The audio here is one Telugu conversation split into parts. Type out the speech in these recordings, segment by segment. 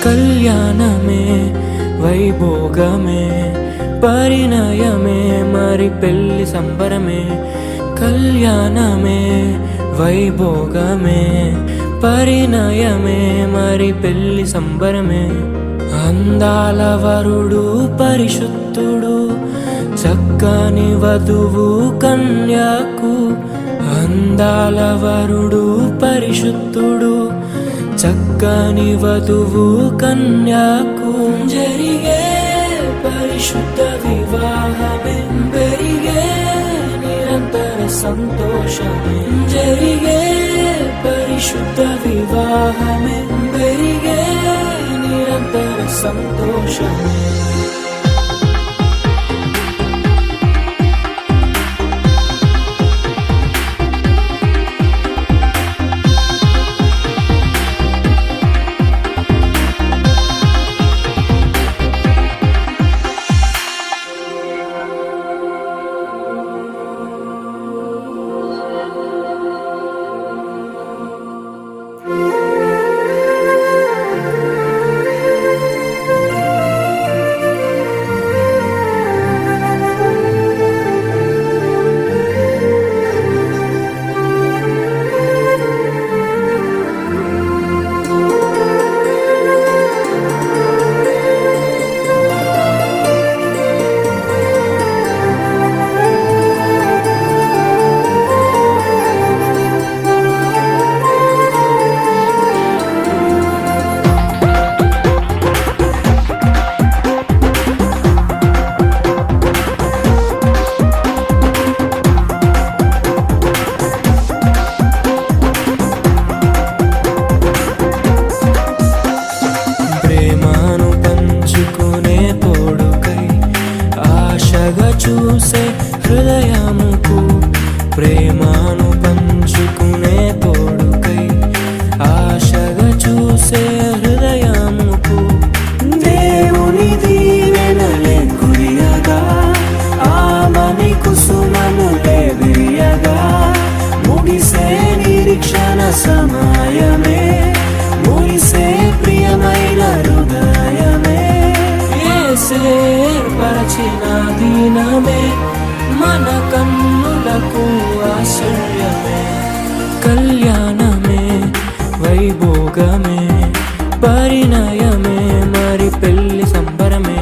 కళ్యాణమే వైభోగమే పరిణయమే మరి పెళ్లి సంబరమే. కళ్యాణమే వైభోగమే పరిణయమే మరి పెళ్లి సంబరమే. అందాల వరుడు పరిశుద్ధుడు చక్కని వధువు కన్యాకు. అందాల వరుడు పరిశుద్ధుడు చక్కని వధువు కన్యాకు. జరిగే పరిశుద్ధ వివాహమే పెరిగే నిరంతర సంతోషమే. జరిగే పరిశుద్ధ వివాహమే పెరిగే నిరంతర సంతోషమే. చూసే హృదయముకు ప్రేమను పంచుకునే తోడుకై ఆశగా చూసే హృదయముకు. దేవుని దీవెనలే కురియగా ఆమని కుసుమనులే విరియగా ముగిసే నిరీక్షణ సమయమే ముగిసే ప్రియమైన హృదయమే. ఏర్పరచిన దీనమే మన కన్నులకు ఆశ్చర్యమే. కళ్యాణమే వైభోగమే పరిణయమే మరి పెళ్లి సంబరమే.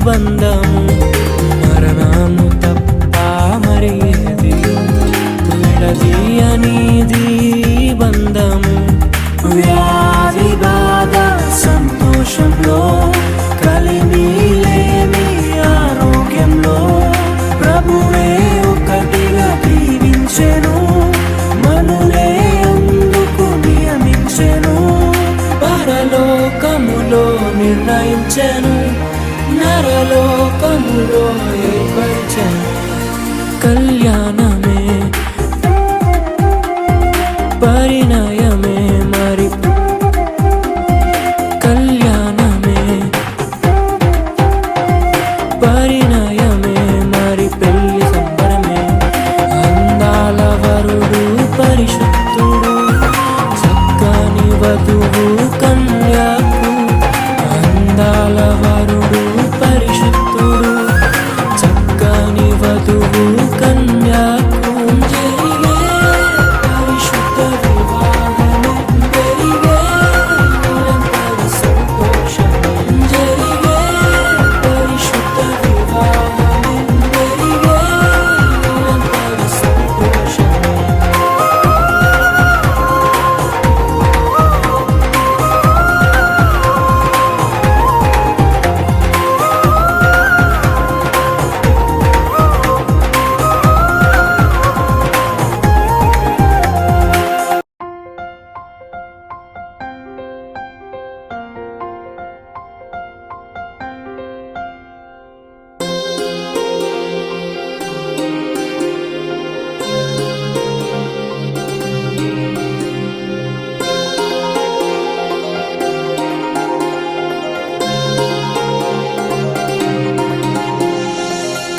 బంధము మరణము తప్ప మరి ఏది విడదీయనిది బంధము. వ్యాధి బాధ సంతోషంలో కలిమి లేని ఆరోగ్యంలో ప్రభువే ఒకటిగా దీవించెను మనులే అందుకు నియమించెను. పరలోకములో నిర్ణయించెను నరలోకములో ఏర్పరిచెను. కళ్యాణమే పరిణయమే మరి కళ్యాణమే పరిణయమే మరి పెళ్లి సంబరమే. అందాల వరుడు పరిశుద్ధుడు చక్కని వధువు కన్యాకు. అందాల వరుడు పరిశుద్ధుడు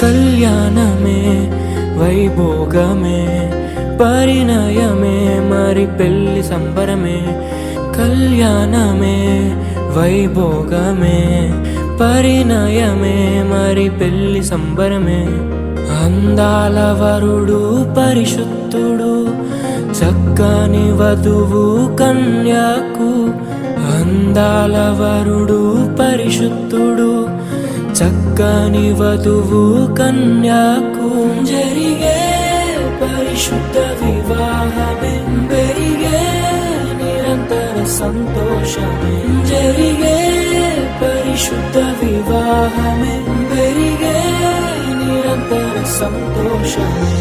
కళ్యాణమే వైభోగమే పరిణయమే మరి పెళ్లి సంబరమే కళ్యాణమే వైభోగమే పరిణయమే మరి పెళ్లి సంబరమే అందాల వరుడు పరిశుద్ధుడు చక్కని వధువు కన్యకు అందాల వరుడు పరిశుద్ధుడు చక్కని వధువు కన్యకు జరిగే పరిశుద్ధ వివాహమే పెరిగే నిరంతర సంతోషమే జరిగే పరిశుద్ధ వివాహమే పెరిగే నిరంతర సంతోషమే